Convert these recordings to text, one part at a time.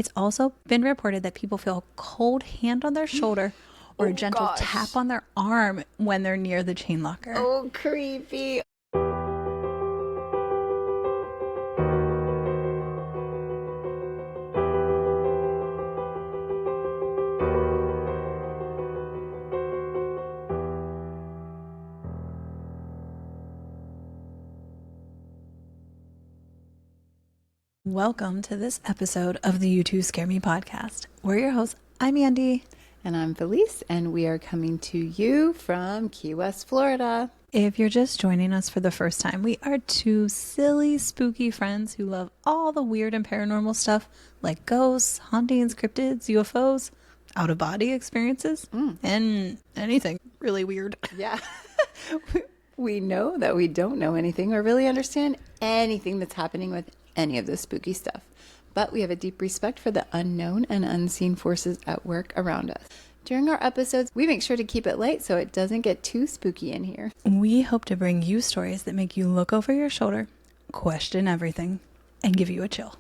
It's also been reported that people feel a cold hand on their shoulder or a gentle tap on their arm when they're near the chain locker. Oh, creepy. Welcome to this episode of the You Two Scare Me podcast. We're your hosts. I'm Andi. And I'm Felice, and we are coming to you from Key West, Florida. If you're just joining us for the first time, we are two silly, spooky friends who love all the weird and paranormal stuff like ghosts, hauntings, cryptids, UFOs, out-of-body experiences, and anything really weird. Yeah. We know that we don't know anything or really understand anything that's happening with any of this spooky stuff. But we have a deep respect for the unknown and unseen forces at work around us. During our episodes, we make sure to keep it light so it doesn't get too spooky in here. We hope to bring you stories that make you look over your shoulder, question everything, and give you a chill.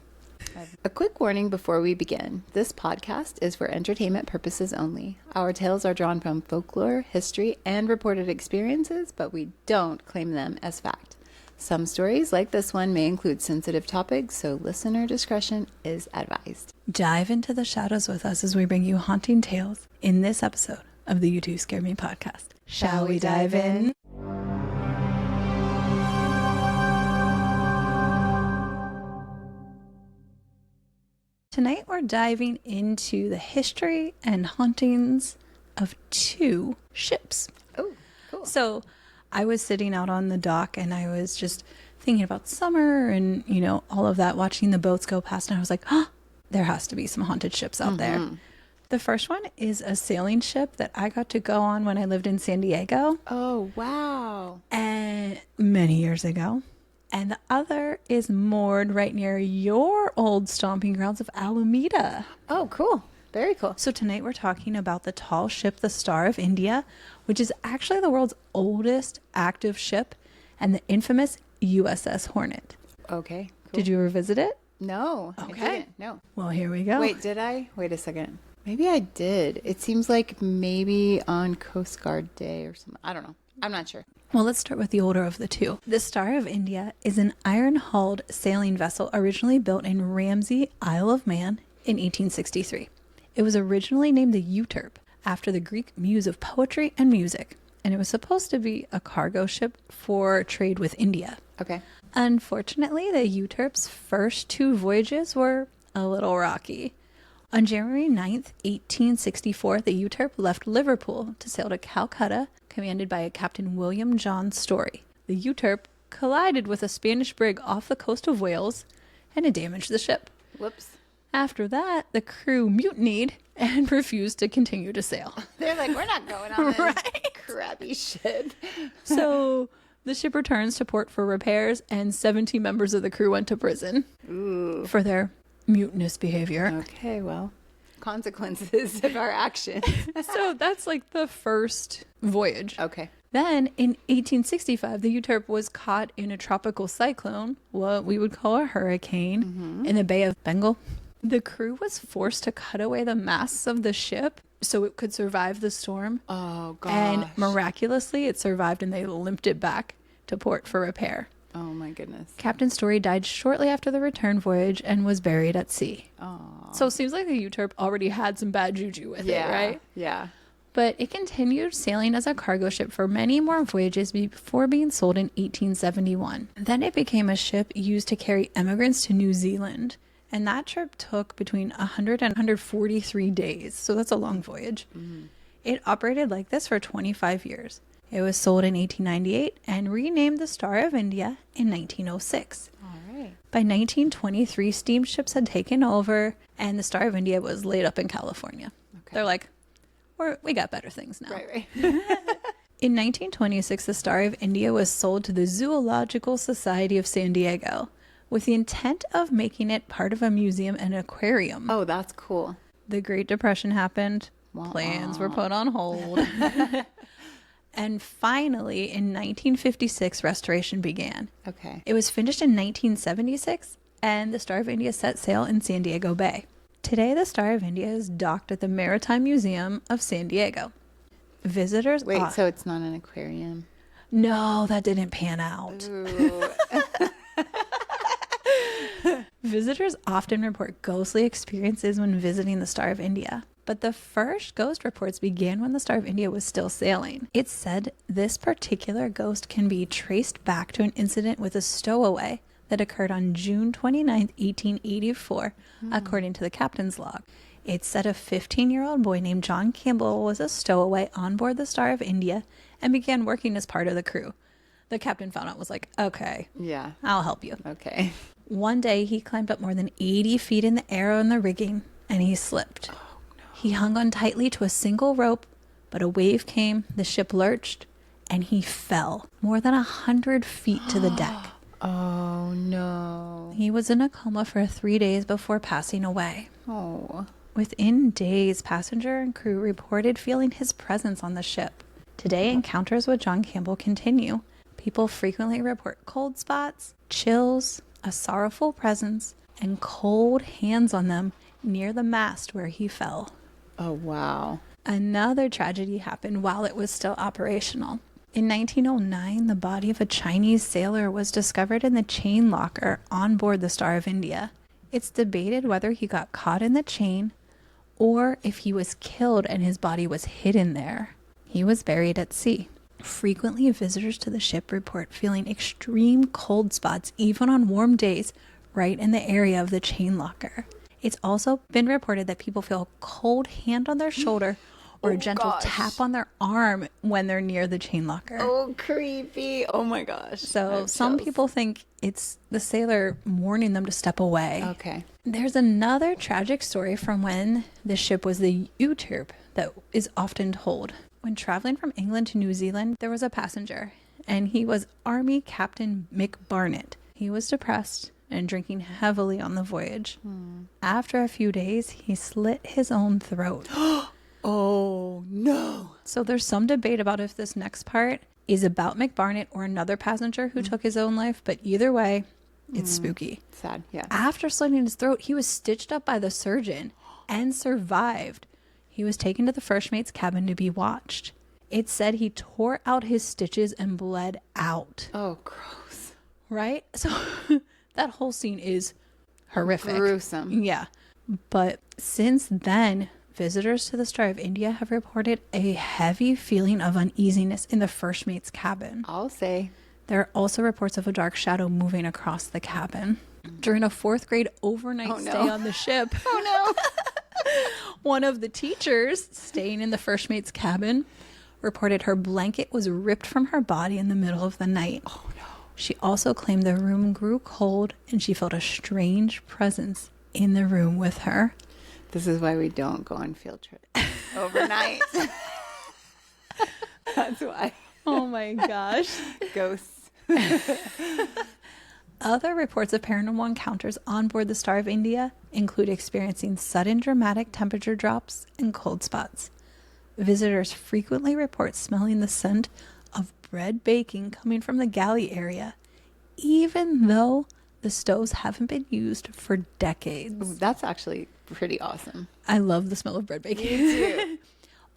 A quick warning before we begin. This podcast is for entertainment purposes only. Our tales are drawn from folklore, history, and reported experiences, but we don't claim them as fact. Some stories, like this one, may include sensitive topics, so listener discretion is advised. Dive into the shadows with us as we bring you haunting tales in this episode of the You Two Scare Me podcast. Shall we dive in? Tonight we're diving into the history and hauntings of two ships. Oh, cool. So I was sitting out on the dock and I was just thinking about summer and, you know, all of that, watching the boats go past. And I was like, oh, there has to be some haunted ships out there. The first one is a sailing ship that I got to go on when I lived in San Diego. Oh, wow. And many years ago. And the other is moored right near your old stomping grounds of Alameda. Oh, cool. Very cool. So tonight we're talking about the tall ship, the Star of India, which is actually the world's oldest active ship, and the infamous USS Hornet. Okay, cool. Did you ever visit it? No. Okay. I didn't. No. Well, here we go. Wait, did I? Wait a second. Maybe I did. It seems like maybe on Coast Guard Day or something. I don't know. I'm not sure. Well, let's start with the older of the two. The Star of India is an iron-hulled sailing vessel originally built in Ramsey, Isle of Man in 1863. It was originally named the Euterpe, after the Greek muse of poetry and music, and it was supposed to be a cargo ship for trade with India. Okay. Unfortunately, the Euterpe's first two voyages were a little rocky. On January 9th, 1864, the Euterpe left Liverpool to sail to Calcutta, commanded by a Captain William John Story. The Euterpe collided with a Spanish brig off the coast of Wales, and it damaged the ship. Whoops. After that, the crew mutinied and refused to continue to sail. They're like, we're not going on this crappy shit. So the ship returns to port for repairs, and 17 members of the crew went to prison for their mutinous behavior. Okay, well, consequences of our actions. So that's like the first voyage. Okay. Then in 1865, the Euterpe was caught in a tropical cyclone, what we would call a hurricane, in the Bay of Bengal. The crew was forced to cut away the masts of the ship so it could survive the storm. Oh, gosh. And miraculously, it survived and they limped it back to port for repair. Oh, my goodness. Captain Story died shortly after the return voyage and was buried at sea. Oh. So it seems like the Euterpe already had some bad juju with it, right? Yeah. But it continued sailing as a cargo ship for many more voyages before being sold in 1871. Then it became a ship used to carry immigrants to New Zealand. And that trip took between 100 and 143 days. So that's a long voyage. It operated like this for 25 years. It was sold in 1898 and renamed the Star of India in 1906. All right. By 1923, steamships had taken over and the Star of India was laid up in California. Okay. They're like, we got better things now. Right. In 1926, the Star of India was sold to the Zoological Society of San Diego with the intent of making it part of a museum and aquarium. Oh, that's cool. The Great Depression happened. Wah-wah. Plans were put on hold. And finally, in 1956, restoration began. Okay. It was finished in 1976, and the Star of India set sail in San Diego Bay. Today, the Star of India is docked at the Maritime Museum of San Diego. Visitors... Wait, so it's not an aquarium? No, that didn't pan out. Ooh. Visitors often report ghostly experiences when visiting the Star of India. But the first ghost reports began when the Star of India was still sailing. It's said this particular ghost can be traced back to an incident with a stowaway that occurred on June 29th, 1884, according to the captain's log. It's said a 15-year-old boy named John Campbell was a stowaway on board the Star of India and began working as part of the crew. The captain found out, was like, okay, Yeah. I'll help you. Okay. One day, he climbed up more than 80 feet in the air in the rigging, and he slipped. Oh, no. He hung on tightly to a single rope, but a wave came, the ship lurched, and he fell more than 100 feet to the deck. Oh, no. He was in a coma for 3 days before passing away. Oh. Within days, passenger and crew reported feeling his presence on the ship. Today, encounters with John Campbell continue. People frequently report cold spots, chills, a sorrowful presence, and cold hands on them near the mast where he fell. Oh, wow. Another tragedy happened while it was still operational. In 1909, the body of a Chinese sailor was discovered in the chain locker on board the Star of India. It's debated whether he got caught in the chain or if he was killed and his body was hidden there. He was buried at sea. Frequently, visitors to the ship report feeling extreme cold spots even on warm days right in the area of the chain locker. It's also been reported that people feel a cold hand on their shoulder or a gentle tap on their arm when they're near the chain locker. Oh, creepy. Oh, my gosh. So some people think it's the sailor warning them to step away. Okay. There's another tragic story from when the ship was the U-turb that is often told. When traveling from England to New Zealand, there was a passenger, and he was Army Captain Mick Barnett. He was depressed and drinking heavily on the voyage. After a few days, he slit his own throat. Oh, no. So there's some debate about if this next part is about Mick Barnett or another passenger who took his own life, but either way, it's spooky. Sad, yeah. After slitting his throat, he was stitched up by the surgeon and survived. He was taken to the first mate's cabin to be watched. It said he tore out his stitches and bled out. Oh, gross. Right? So that whole scene is horrific. Gruesome. Yeah. But since then, visitors to the Star of India have reported a heavy feeling of uneasiness in the first mate's cabin. I'll say. There are also reports of a dark shadow moving across the cabin. During a 4th grade overnight stay on the ship. Oh, no. One of the teachers staying in the first mate's cabin reported her blanket was ripped from her body in the middle of the night. Oh, no. She also claimed the room grew cold and she felt a strange presence in the room with her. This is why we don't go on field trips overnight. That's why. Oh my gosh. Ghosts. Other reports of paranormal encounters on board the Star of India include experiencing sudden dramatic temperature drops and cold spots. Visitors frequently report smelling the scent of bread baking coming from the galley area, even though the stoves haven't been used for decades. Ooh, that's actually pretty awesome. I love the smell of bread baking. Me too.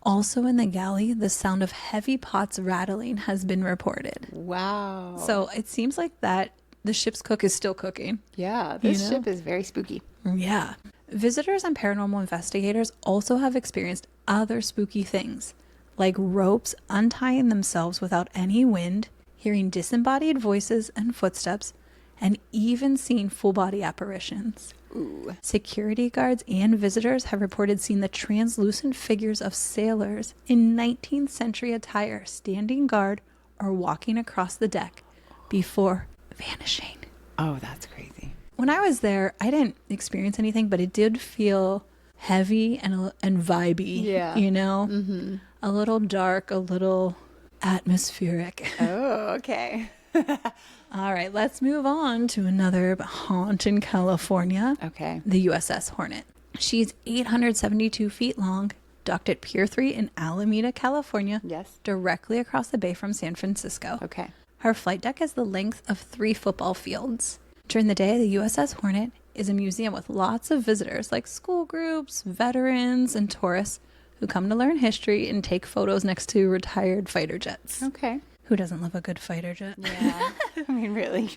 Also in the galley, the sound of heavy pots rattling has been reported. Wow. So it seems like that the ship's cook is still cooking. Yeah, this ship is very spooky. Yeah. Visitors and paranormal investigators also have experienced other spooky things, like ropes untying themselves without any wind, hearing disembodied voices and footsteps, and even seeing full-body apparitions. Ooh. Security guards and visitors have reported seeing the translucent figures of sailors in 19th century attire standing guard or walking across the deck before vanishing. Oh, that's crazy. When I was there, I didn't experience anything, but it did feel heavy and vibey. Yeah. You know? Mm-hmm. A little dark, a little atmospheric. Oh, okay. All right, let's move on to another haunt in California. Okay. The USS Hornet. She's 872 feet long, docked at Pier 3 in Alameda, California. Yes. Directly across the bay from San Francisco. Okay. Her flight deck is the length of 3 football fields. During the day, the USS Hornet is a museum with lots of visitors like school groups, veterans, and tourists who come to learn history and take photos next to retired fighter jets. Okay. Who doesn't love a good fighter jet? Yeah. I mean, really.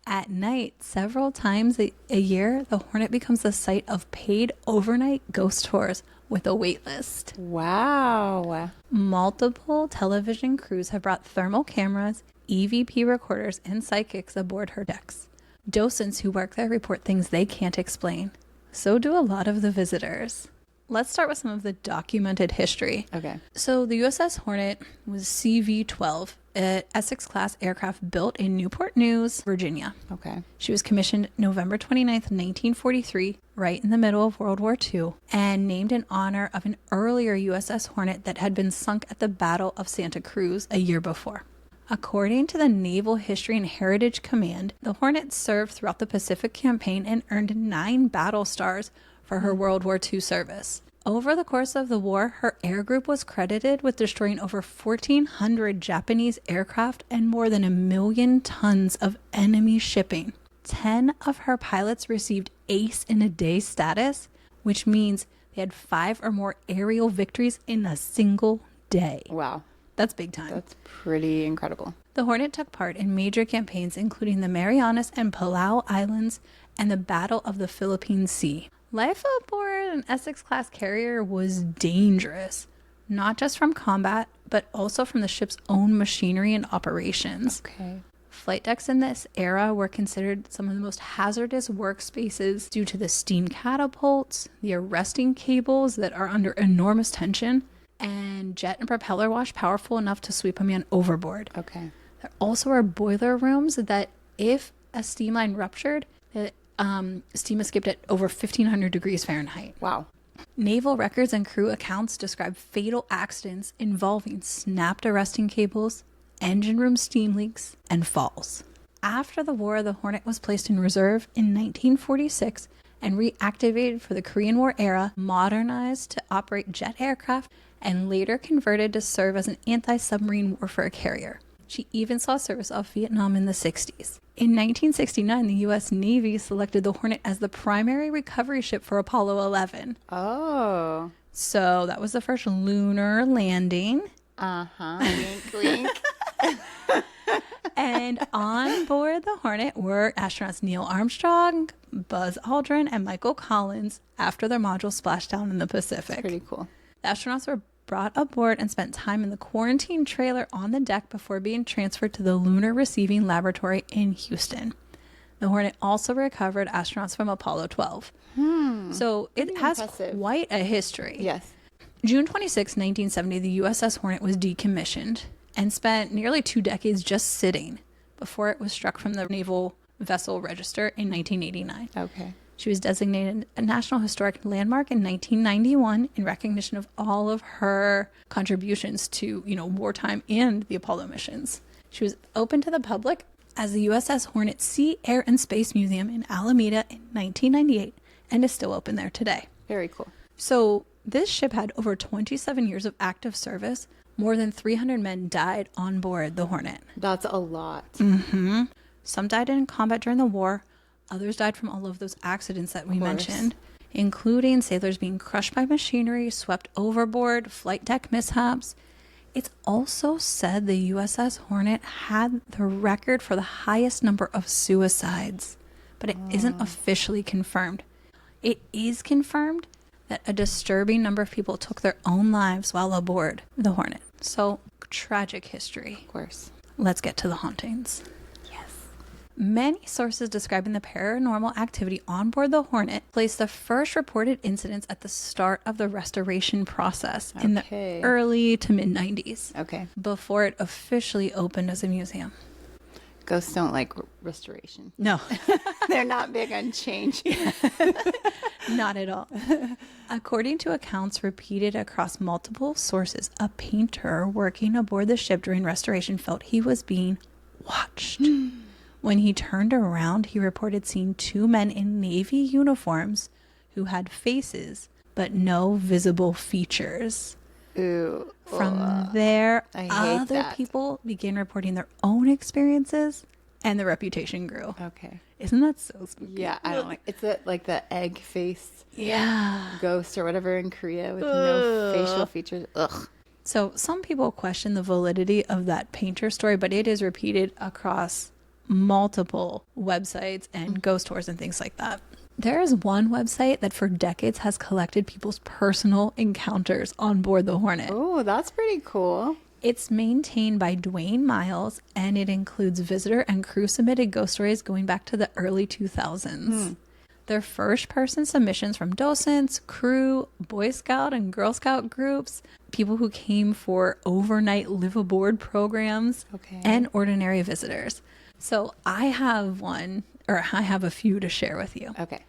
At night, several times a year, the Hornet becomes the site of paid overnight ghost tours with a wait list. Wow. Multiple television crews have brought thermal cameras, EVP recorders, and psychics aboard her decks. Docents who work there report things they can't explain. So do a lot of the visitors. Let's start with some of the documented history. Okay. So the USS Hornet was CV-12, an Essex-class aircraft built in Newport News, Virginia. Okay. She was commissioned November 29th, 1943, right in the middle of World War II, and named in honor of an earlier USS Hornet that had been sunk at the Battle of Santa Cruz a year before. According to the Naval History and Heritage Command, the Hornet served throughout the Pacific Campaign and earned 9 battle stars for her World War II service. Over the course of the war, her air group was credited with destroying over 1,400 Japanese aircraft and more than 1 million tons of enemy shipping. 10 of her pilots received Ace in a Day status, which means they had 5 or more aerial victories in a single day. Wow. That's big time. That's pretty incredible. The Hornet took part in major campaigns including the Marianas and Palau Islands and the Battle of the Philippine Sea. Life aboard an Essex-class carrier was dangerous, not just from combat, but also from the ship's own machinery and operations. Okay. Flight decks in this era were considered some of the most hazardous workspaces due to the steam catapults, the arresting cables that are under enormous tension, and jet and propeller wash powerful enough to sweep a man overboard. Okay. There also are boiler rooms that if a steam line ruptured, steam escaped at over 1,500 degrees Fahrenheit. Wow. Naval records and crew accounts describe fatal accidents involving snapped arresting cables, engine room steam leaks, and falls. After the war, the Hornet was placed in reserve in 1946 and reactivated for the Korean War era, modernized to operate jet aircraft, and later converted to serve as an anti-submarine warfare carrier. She even saw service off Vietnam in the 60s. In 1969, the U.S. Navy selected the Hornet as the primary recovery ship for Apollo 11. Oh. So that was the first lunar landing. Uh-huh. Wink, wink. And on board the Hornet were astronauts Neil Armstrong, Buzz Aldrin, and Michael Collins after their module splashed down in the Pacific. Pretty cool. The astronauts were brought aboard and spent time in the quarantine trailer on the deck before being transferred to the Lunar Receiving Laboratory in Houston. The Hornet also recovered astronauts from Apollo 12. So it has impressive. quite a history. Yes. June 26, 1970, the USS Hornet was decommissioned and spent nearly 2 decades just sitting before it was struck from the Naval Vessel Register in 1989. Okay. She was designated a National Historic Landmark in 1991 in recognition of all of her contributions to, wartime and the Apollo missions. She was open to the public as the USS Hornet Sea, Air, and Space Museum in Alameda in 1998 and is still open there today. Very cool. So this ship had over 27 years of active service. More than 300 men died on board the Hornet. That's a lot. Some died in combat during the war. Others died from all of those accidents that we mentioned, including sailors being crushed by machinery, swept overboard, flight deck mishaps. It's also said the USS Hornet had the record for the highest number of suicides, but it isn't officially confirmed. It is confirmed that a disturbing number of people took their own lives while aboard the Hornet. So, tragic history. Of course. Let's get to the hauntings. Many sources describing the paranormal activity on board the Hornet place the first reported incidents at the start of the restoration process in the early to mid-90s. Okay. Before it officially opened as a museum. Ghosts don't like restoration. No. They're not big on change. Not at all. According to accounts repeated across multiple sources, a painter working aboard the ship during restoration felt he was being watched. When he turned around, he reported seeing 2 men in Navy uniforms who had faces but no visible features. Ooh. From there, I hate other that. people began reporting their own experiences, and the reputation grew. Okay. Isn't that so spooky? Yeah, I don't like it's like the egg face Yeah. ghost or whatever in Korea with no facial features. Ugh. So some people question the validity of that painter story, but it is repeated across multiple websites and ghost tours and things like that. There is one website that for decades has collected people's personal encounters on board the Hornet. Oh, that's pretty cool. It's maintained by Dwayne Miles, and it includes visitor and crew submitted ghost stories going back to the early 2000s. They're first-person submissions from docents, crew, Boy Scout and Girl Scout groups, people who came for overnight live-aboard programs, and ordinary visitors. So I have a few to share with you. Okay.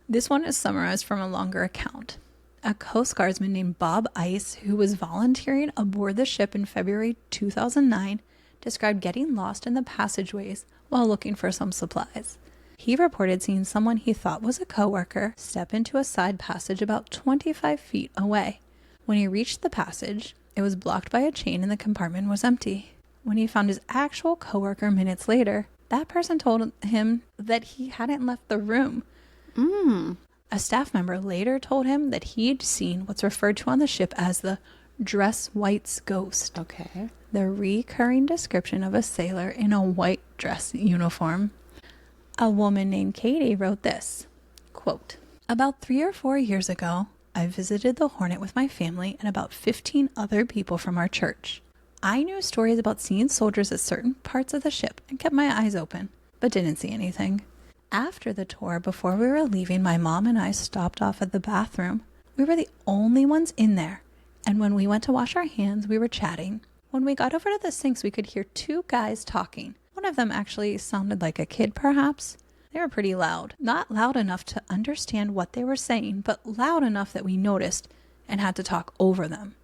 This one is summarized from a longer account. A Coast Guardsman named Bob Ice, who was volunteering aboard the ship in February 2009, described getting lost in the passageways while looking for some supplies. He reported seeing someone he thought was a coworker step into a side passage about 25 feet away. When he reached the passage, it was blocked by a chain and the compartment was empty. When he found his actual coworker minutes later, that person told him that he hadn't left the room. A staff member later told him that he'd seen what's referred to on the ship as the dress white's ghost. Okay. The recurring description of a sailor in a white dress uniform. A woman named Katie wrote this, quote, "About 3 or 4 years ago, I visited the Hornet with my family and about 15 other people from our church. I knew stories about seeing soldiers at certain parts of the ship and kept my eyes open, but didn't see anything. After the tour, before we were leaving, my mom and I stopped off at the bathroom. We were the only ones in there, and when we went to wash our hands, we were chatting. When we got over to the sinks, we could hear 2 guys talking. One of them actually sounded like a kid, perhaps. They were pretty loud. Not loud enough to understand what they were saying, but loud enough that we noticed and had to talk over them.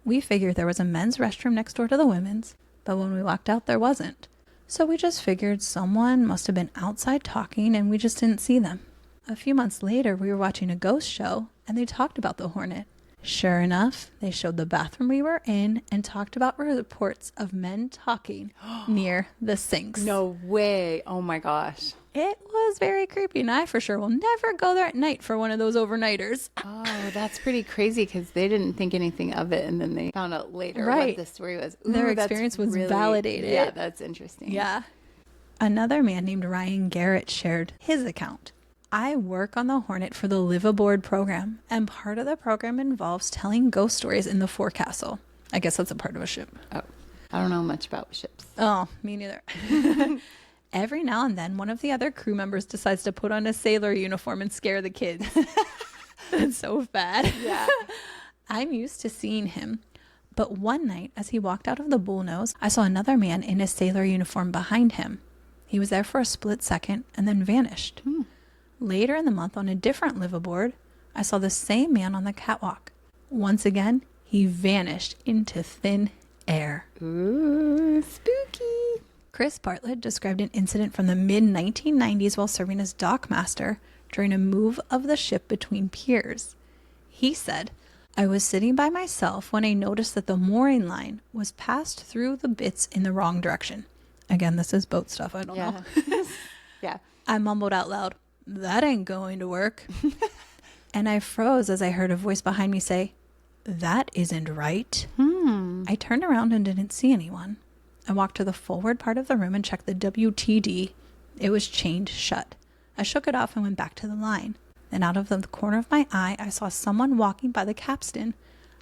We figured there was a men's restroom next door to the women's, but when we walked out, there wasn't. So we just figured someone must have been outside talking and we just didn't see them. A few months later, we were watching a ghost show and they talked about the Hornet. Sure enough, they showed the bathroom we were in and talked about reports of men talking near the sinks." No way. Oh my gosh. It was very creepy, and I for sure will never go there at night for one of those overnighters. Oh, that's pretty crazy because they didn't think anything of it, and then they found out later Right. what the story was. Their experience was validated. Yeah, that's interesting. Yeah. Another man named Ryan Garrett shared his account. "I work on the Hornet for the Live Aboard program, and part of the program involves telling ghost stories in the forecastle." I guess that's a part of a ship. Oh, I don't know much about ships. Oh, me neither. "Every now and then, one of the other crew members decides to put on a sailor uniform and scare the kids." That's so bad. Yeah. "I'm used to seeing him. But one night, as he walked out of the bullnose, I saw another man in a sailor uniform behind him. He was there for a split second and then vanished. Later in the month, on a different live aboard, I saw the same man on the catwalk. Once again, he vanished into thin air." Ooh, spooky. Chris Bartlett described an incident from the mid-1990s while serving as dockmaster during a move of the ship between piers. He said, "I was sitting by myself when I noticed that the mooring line was passed through the bits in the wrong direction." Again, this is boat stuff. I don't know. Yeah. I mumbled out loud, "That ain't going to work." And I froze as I heard a voice behind me say, "That isn't right." I turned around and didn't see anyone. I walked to the forward part of the room and checked the WTD. It was chained shut. I shook it off and went back to the line. Then out of the corner of my eye, I saw someone walking by the capstan.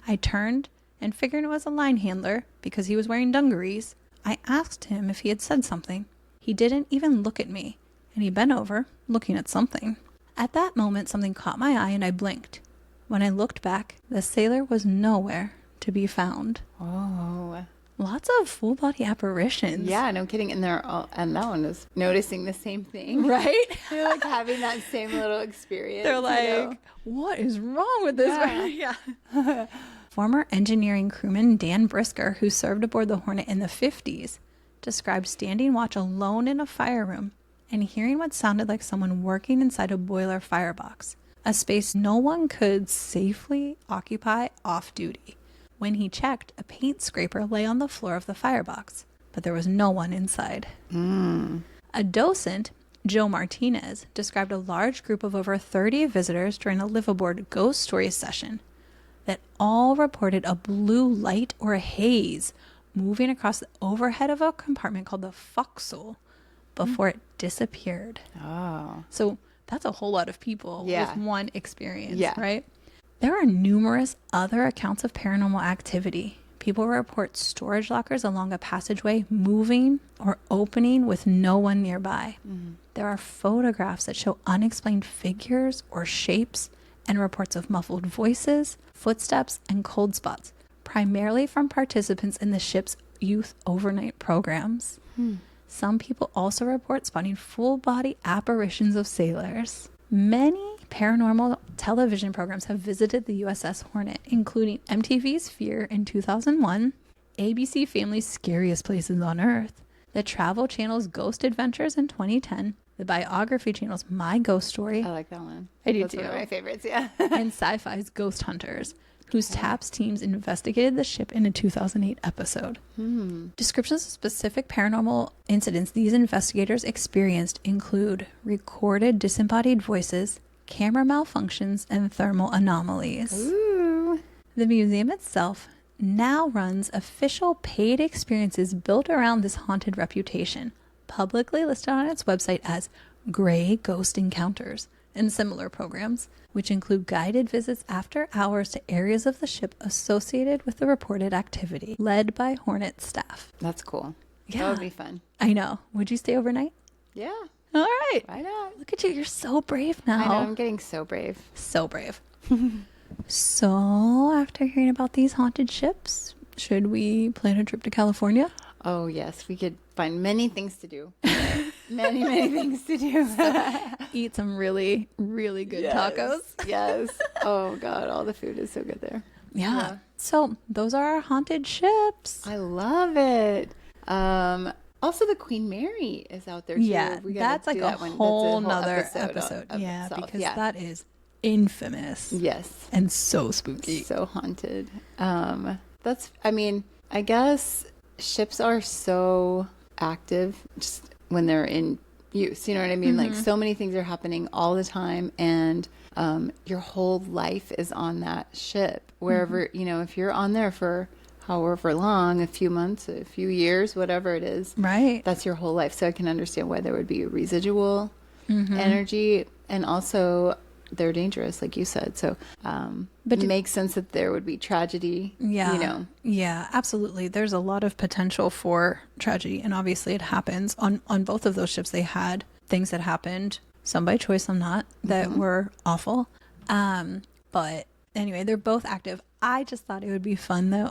I turned and figured it was a line handler because he was wearing dungarees. I asked him if he had said something. He didn't even look at me, and he bent over, looking at something. At that moment, something caught my eye and I blinked. When I looked back, the sailor was nowhere to be found. Oh. Lots of full-body apparitions. Yeah, no kidding. And and that one was noticing the same thing. Right? They're like having that same little experience. They're like, "What is wrong with this?" Yeah. Former engineering crewman Dan Brisker, who served aboard the Hornet in the 50s, described standing watch alone in a fire room and hearing what sounded like someone working inside a boiler firebox, a space no one could safely occupy off-duty. When he checked, a paint scraper lay on the floor of the firebox, but there was no one inside. A A docent, Joe Martinez, described a large group of over 30 visitors during a live-aboard ghost stories session that all reported a blue light or a haze moving across the overhead of a compartment called the forecastle before it disappeared. Oh. So that's a whole lot of people with one experience, right? There are numerous other accounts of paranormal activity. People report storage lockers along a passageway moving or opening with no one nearby. Mm-hmm. There are photographs that show unexplained figures or shapes and reports of muffled voices, footsteps, and cold spots, primarily from participants in the ship's youth overnight programs. Some people also report spotting full-body apparitions of sailors. Many paranormal television programs have visited the USS Hornet, including MTV's Fear in 2001, ABC Family's Scariest Places on Earth, the Travel Channel's Ghost Adventures in 2010, the Biography Channel's My Ghost Story. I like that one. I do That's too. One of my favorites, yeah. And Sci-Fi's Ghost Hunters, whose TAPS teams investigated the ship in a 2008 episode. Descriptions of specific paranormal incidents these investigators experienced include recorded disembodied voices, camera malfunctions, and thermal anomalies. Ooh. The museum itself now runs official paid experiences built around this haunted reputation, publicly listed on its website as Gray Ghost Encounters, and similar programs, which include guided visits after hours to areas of the ship associated with the reported activity, led by Hornet staff. That's cool. Yeah. That would be fun. I know. Would you stay overnight? Yeah. All right. Why not? Look at you. You're so brave now. I know. I'm getting so brave. So brave. So, after hearing about these haunted ships, should we plan a trip to California? Oh, yes. We could find many things to do. many things to do. Eat some really, really good tacos. Yes. Oh, God. All the food is so good there. Yeah. So, those are our haunted ships. I love it. Also, the Queen Mary is out there, too. Yeah, We gotta that's like do a that one. whole That's a nother episode. Of Yeah, itself. because that is infamous. Yes. And so spooky. So haunted. I guess ships are so active just when they're in use. You know what I mean? Like, so many things are happening all the time, and your whole life is on that ship. Wherever, if you're on there for however long, a few months, a few years, whatever it is. Right. That's your whole life. So I can understand why there would be residual energy, and also they're dangerous, like you said. So but it makes sense that there would be tragedy. Yeah. Yeah, absolutely. There's a lot of potential for tragedy, and obviously it happens. On both of those ships, they had things that happened, some by choice, some not, that were awful. But anyway, they're both active. I just thought it would be fun though,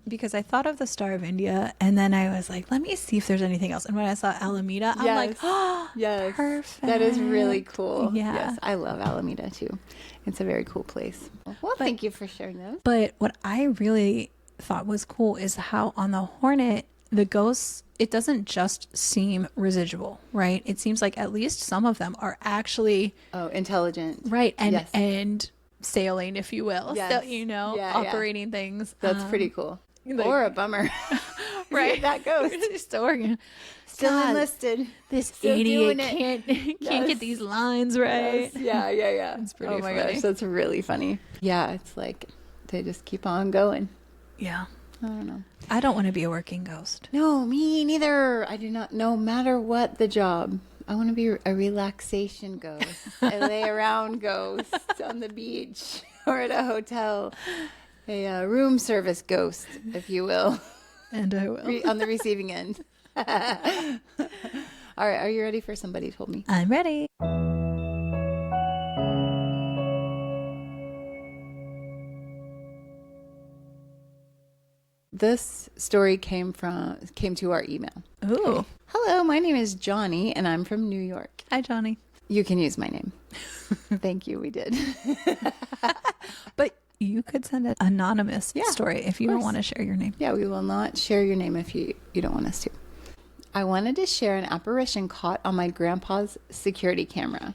because I thought of the Star of India, and then I was like, let me see if there's anything else. And when I saw Alameda, I'm like, oh, yes, perfect. That is really cool. Yeah. Yes, I love Alameda too. It's a very cool place. Well, thank you for sharing those. But what I really thought was cool is how on the Hornet, the ghosts, it doesn't just seem residual, right? It seems like at least some of them are actually intelligent. Right. And sailing, if you will. Yes. So, operating things. That's pretty cool. Or a bummer. Right. That ghost. Still enlisted. This Still idiot can't get these lines right. Yes. Yeah. It's pretty oh my funny. gosh, that's really funny. Yeah, it's like they just keep on going. Yeah. I don't know. I don't want to be a working ghost. No, me neither. I do not, no matter what the job. I want to be a relaxation ghost, a lay around ghost on the beach or at a hotel, a room service ghost, if you will. And I will. On the receiving end. All right, are you ready for Somebody Told Me? I'm ready. This story came to our email. Ooh. Okay. Hello, my name is Johnny, and I'm from New York. Hi, Johnny. You can use my name. Thank you, we did. But you could send an anonymous story if you don't want to share your name. Yeah, we will not share your name if you don't want us to. I wanted to share an apparition caught on my grandpa's security camera.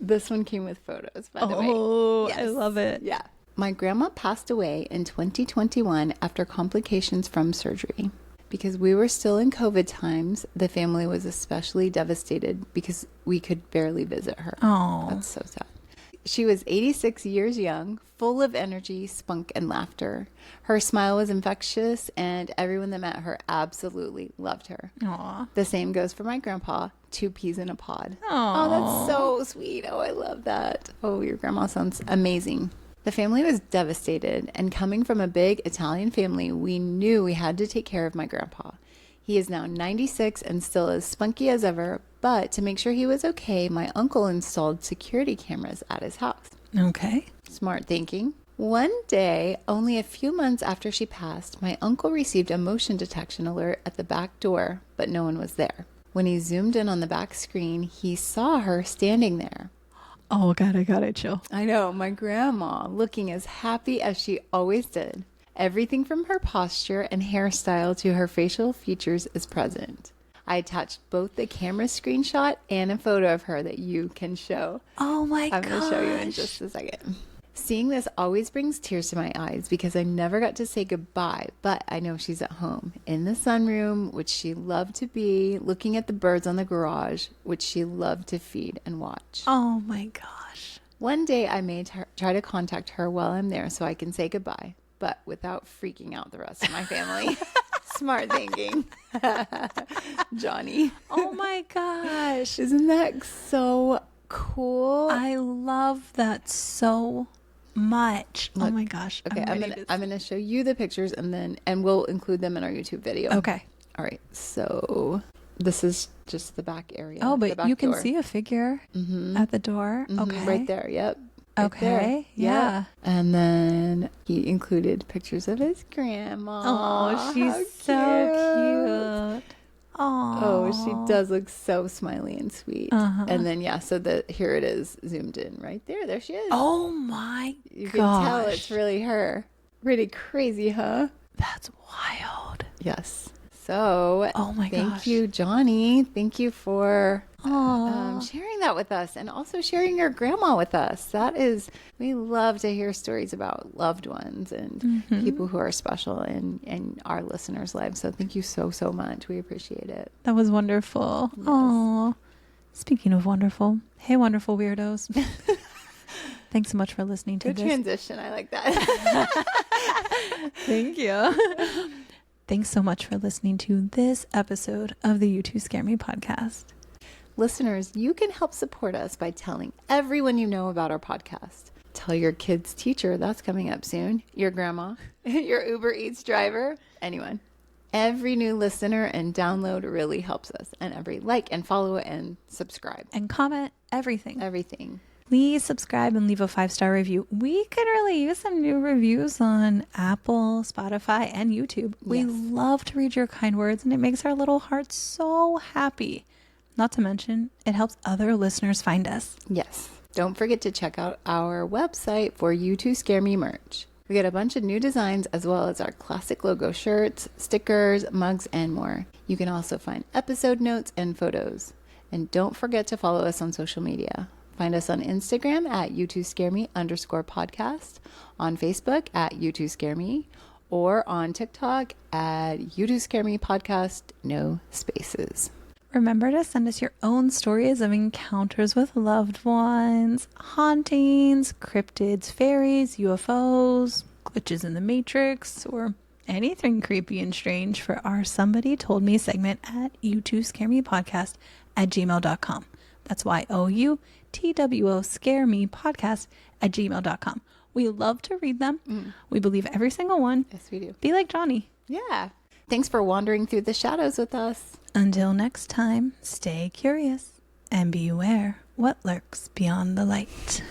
This one came with photos, by the way. Oh, Yes. I love it. Yeah. My grandma passed away in 2021 after complications from surgery. Because we were still in COVID times, the family was especially devastated because we could barely visit her. Oh. That's so sad. She was 86 years young, full of energy, spunk, and laughter. Her smile was infectious, and everyone that met her absolutely loved her. Aw. The same goes for my grandpa, 2 peas in a pod. Aw. Oh, that's so sweet. Oh, I love that. Oh, your grandma sounds amazing. The family was devastated, and coming from a big Italian family, we knew we had to take care of my grandpa. He is now 96 and still as spunky as ever, but to make sure he was okay, my uncle installed security cameras at his house. Okay. Smart thinking. One day, only a few months after she passed, my uncle received a motion detection alert at the back door, but no one was there. When he zoomed in on the back screen, he saw her standing there. Oh, God, I got it, chill. I know, my grandma, looking as happy as she always did. Everything from her posture and hairstyle to her facial features is present. I attached both the camera screenshot and a photo of her that you can show. Oh my I'm gosh. going to show you in just a second. Seeing this always brings tears to my eyes because I never got to say goodbye, but I know she's at home in the sunroom, which she loved to be, looking at the birds on the garage, which she loved to feed and watch. Oh my gosh. One day I may try to contact her while I'm there so I can say goodbye, but without freaking out the rest of my family. Smart thinking. Johnny. Oh my gosh. Isn't that so cool? I love that so much. Look, oh my gosh. Okay, I'm gonna show you the pictures and we'll include them in our YouTube video. Okay. All right. So this is just the back area. Oh, the but back you can door. see a figure at the door. Okay. Right there. Yep. Right Okay. there. Yeah. Yep. And then he included pictures of his grandma. Oh, she's so cute. Oh, she does look so smiley and sweet. And then so here it is zoomed in right there. There she is. Oh my You gosh. can tell it's really her. Pretty crazy, huh? That's wild. Yes. So, Oh my thank gosh. you, Johnny. Thank you for Oh. sharing that with us and also sharing your grandma with us. We love to hear stories about loved ones and people who are special in our listeners' lives. So thank you so, so much. We appreciate it. That was wonderful. Yes. Oh. Speaking of wonderful. Hey, wonderful weirdos. Thanks so much for listening to Good this. transition. I like that. Thank you. Thanks so much for listening to this episode of the You Two Scare Me podcast. Listeners, you can help support us by telling everyone you know about our podcast. Tell your kid's teacher, that's coming up soon, your grandma, your Uber Eats driver, anyone. Every new listener and download really helps us, and every like and follow and subscribe. And comment everything. Everything. Please subscribe and leave a 5-star review. We could really use some new reviews on Apple, Spotify, and YouTube. We Yes. love to read your kind words, and it makes our little hearts so happy. Not to mention, it helps other listeners find us. Yes. Don't forget to check out our website for You Two Scare Me merch. We got a bunch of new designs as well as our classic logo shirts, stickers, mugs, and more. You can also find episode notes and photos. And don't forget to follow us on social media. Find us on Instagram at you2scareme_podcast, on Facebook at you2scareme, or on TikTok at you2scareme podcast, no spaces. Remember to send us your own stories of encounters with loved ones, hauntings, cryptids, fairies, UFOs, glitches in the Matrix, or anything creepy and strange for our Somebody Told Me segment at you2scaremepodcast@gmail.com. That's YOUTWO scare me podcast@gmail.com. We love to read them. We believe every single one. Yes, we do. Be like Johnny. Yeah. Thanks for wandering through the shadows with us. Until next time, stay curious and beware what lurks beyond the light.